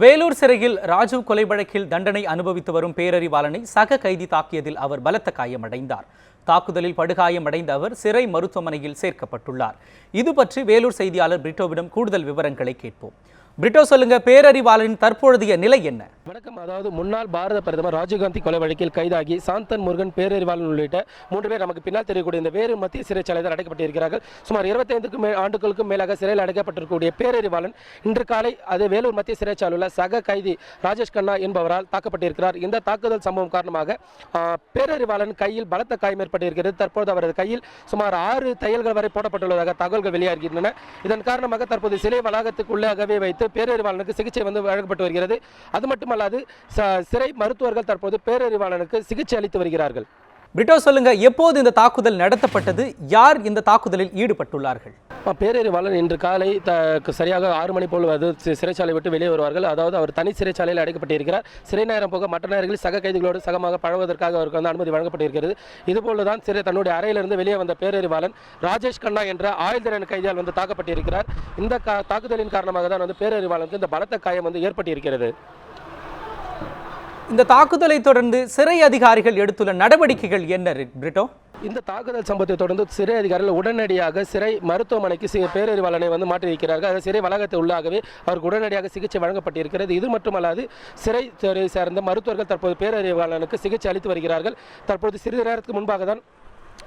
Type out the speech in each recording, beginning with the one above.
வேலூர் சிறையில் ராஜீவ் கொலை வழக்கில் தண்டனை அனுபவித்து வரும் பேரறிவாளனை சக கைதி தாக்கியதில் அவர் பலத்த காயமடைந்தார். தாக்குதலில் படுகாயமடைந்த அவர் சிறை மருத்துவமனையில் சேர்க்கப்பட்டுள்ளார். இது பற்றி வேலூர் செய்தியாளர் பிரிட்டோவிடம் கூடுதல் விவரங்களை கேட்போம். பிரிட்டோ, சொல்லுங்க, பேரறிவாளனின் தற்பொழுதைய நிலை என்ன? வணக்கம். அதாவது முன்னாள் பாரத பிரதமர் ராஜீவ்காந்தி கொலை வழக்கில் கைதாகி சாந்தன் முருகன், பேரறிவாளன் உள்ளிட்ட 3 பேர் நமக்கு பின்னால் தெரியக்கூடிய இந்த வேறு மத்திய சிறைச்சாலையில் அடைக்கப்பட்டிருக்கிறார்கள். சுமார் 25 ஆண்டுகளுக்கும் மேலாக சிறையில் அடைக்கப்பட்டிருக்கக்கூடிய பேரறிவாளன் இன்று காலை அதே வேலூர் மத்திய சிறைச்சாலையில் சக கைதி ராஜேஷ் கண்ணா என்பவரால் தாக்கப்பட்டிருக்கிறார். இந்த தாக்குதல் சம்பவம் காரணமாக பேரறிவாளன் கையில் பலத்த காயம் ஏற்பட்டிருக்கிறது. தற்போது அவரது கையில் சுமார் 6 தையல்கள் வரை போடப்பட்டுள்ளதாக தகவல்கள் வெளியாகின்றன. இதன் காரணமாக தற்போது சிறை வளாகத்துக்குள்ளாகவே வைத்து பேரறிவாளனுக்கு சிகிச்சை வழங்கப்பட்டு வருகிறது. அது மட்டுமல்லாது சிறை மருத்துவர்கள் தற்போது பேரறிவாளனுக்கு சிகிச்சை அளித்து வருகிறார்கள். பிரிட்டோ, சொல்லுங்க, எப்போது இந்த தாக்குதல் நடத்தப்பட்டது? யார் இந்த தாக்குதலில் ஈடுபட்டுள்ளார்கள்? பேரறிவாளன் இன்று காலை சரியாக 6 மணி போல் சிறைச்சாலை விட்டு வெளியே வருவார்கள். அதாவது அவர் தனி சிறைச்சாலையில் அடைக்கப்பட்டிருக்கிறார். சிறை நேரம் போக மற்ற நேரங்களில் சக கைதிகளோடு சகமாக பழகுவதற்காக அவருக்கு அனுமதி வழங்கப்பட்டிருக்கிறது. இதுபோலதான் தன்னுடைய அறையிலிருந்து வெளியே வந்த பேரறிவாளன் ராஜேஷ் கண்ணா என்ற ஆயுள் தண்டனை கைதியால் தாக்கப்பட்டிருக்கிறார். இந்த தாக்குதலின் காரணமாக தான் பேரறிவாளனுக்கு இந்த பலத்த காயம் ஏற்பட்டிருக்கிறது. இந்த தாக்குதலை தொடர்ந்து சிறை அதிகாரிகள் எடுத்துள்ள நடவடிக்கைகள் என்ன பிரிட்டோ? இந்த தாக்குதல் சம்பவத்தை தொடர்ந்து சிறை அதிகாரிகள் உடனடியாக சிறை மருத்துவமனைக்கு பேரறிவாளனை மாற்றியிருக்கிறார்கள். அது சிறை வளாகத்தை உள்ளாகவே அவருக்கு உடனடியாக சிகிச்சை வழங்கப்பட்டிருக்கிறது. இது மட்டுமல்லாது சிறை துறை சார்ந்த மருத்துவர்கள் தற்போது பேரறிவாளனுக்கு சிகிச்சை அளித்து வருகிறார்கள். தற்போது சிறிது நேரத்துக்கு முன்பாக தான்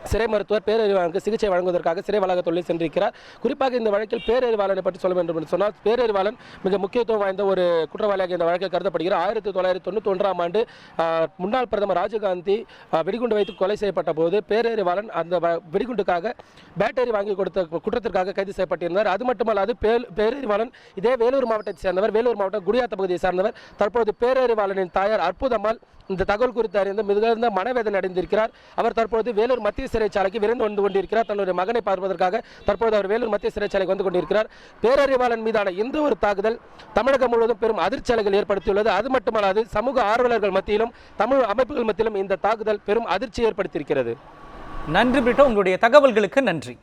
சிறை மருத்துவர் பேரறிவாளனுக்கு சிகிச்சை வழங்குவதற்காக சிறை வளாகத்துள்ளே சென்றிருக்கிறார். குறிப்பாக இந்த வழக்கில் பேரறிவாளனை பற்றி சொல்ல வேண்டும் என்று சொன்னால், பேரறிவாளன் மிக முக்கியத்துவம் வாய்ந்த ஒரு குற்றவாளியாக இந்த வழக்கில் கருதப்படுகிறார். 1991ஆம் ஆண்டு முன்னாள் பிரதமர் ராஜீவ்காந்தி வெடிகுண்டு வைத்து கொலை செய்யப்பட்ட போது பேரறிவாளன் அந்த வெடிகுண்டுக்காக பேட்டரி வாங்கி கொடுத்த குற்றத்திற்காக கைது செய்யப்பட்டிருந்தார். அது மட்டுமல்லாது பேரறிவாளன் இதே வேலூர் மாவட்டத்தை சேர்ந்தவர், வேலூர் மாவட்டம் குடியாத்த பகுதியை சார்ந்தவர். தற்போது பேரறிவாளனின் தாயார் அற்புதம்மாள் இந்த தகவல் குறித்து அறிந்து மிகுந்த மனவேதனை அடைந்திருக்கிறார். அவர் தற்போது வேலூர் மத்திய சிறைச்சாலைக்கு விரைந்து வந்து கொண்டிருக்கிறார். தன்னுடைய மகனை பார்ப்பதற்காக தற்போது அவர் வேலூர் மத்திய சிறைச்சாலைக்கு வந்து கொண்டிருக்கிறார். பேரறிவாளன் மீதான இந்த ஒரு தாக்குதல் தமிழகம் முழுவதும் பெரும் அதிர்ச்சியலைகள் ஏற்படுத்தியுள்ளது. அது மட்டுமல்லாது சமூக ஆர்வலர்கள் மத்தியிலும் தமிழ் அமைப்புகள் மத்தியிலும் இந்த தாக்குதல் பெரும் அதிர்ச்சி ஏற்படுத்தியிருக்கிறது. நன்றி பிரிட்டோ, உங்களுடைய தகவல்களுக்கு நன்றி.